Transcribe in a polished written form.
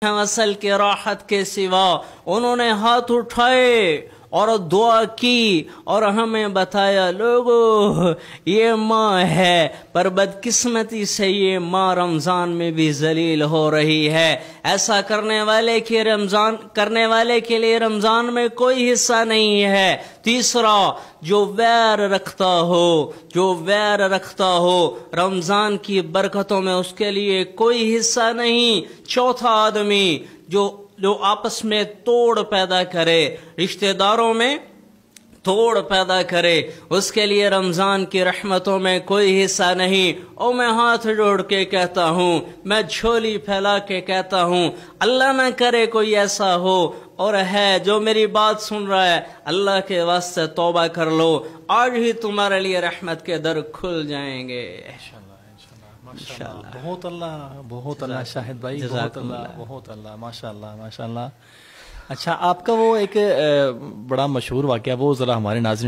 असल के राहत के सिवा। उन्होंने हाथ उठाए और दुआ की और हमें बताया, लोगों ये माँ है, पर बदकिस्मती से ये माँ रमजान में भी जलील हो रही है। ऐसा करने वाले के लिए रमजान में कोई हिस्सा नहीं है। तीसरा, जो वैर रखता हो रमजान की बरकतों में उसके लिए कोई हिस्सा नहीं। चौथा आदमी जो आपस में तोड़ पैदा करे, रिश्तेदारों में तोड़ पैदा करे, उसके लिए रमजान की रहमतों में कोई हिस्सा नहीं। और मैं हाथ जोड़ के कहता हूँ, मैं झोली फैला के कहता हूँ, अल्लाह न करे कोई ऐसा हो और है जो मेरी बात सुन रहा है, अल्लाह के वास्ते तौबा कर लो, आज ही तुम्हारे लिए रहमत के दर खुल जाएंगे। माशाअल्लाह, बहुत अल्लाह शाहिद भाई, बहुत अल्लाह, माशाअल्लाह माशाअल्लाह। अच्छा, आपका वो एक बड़ा मशहूर वाक़या वो ज़रा हमारे नाज़रीन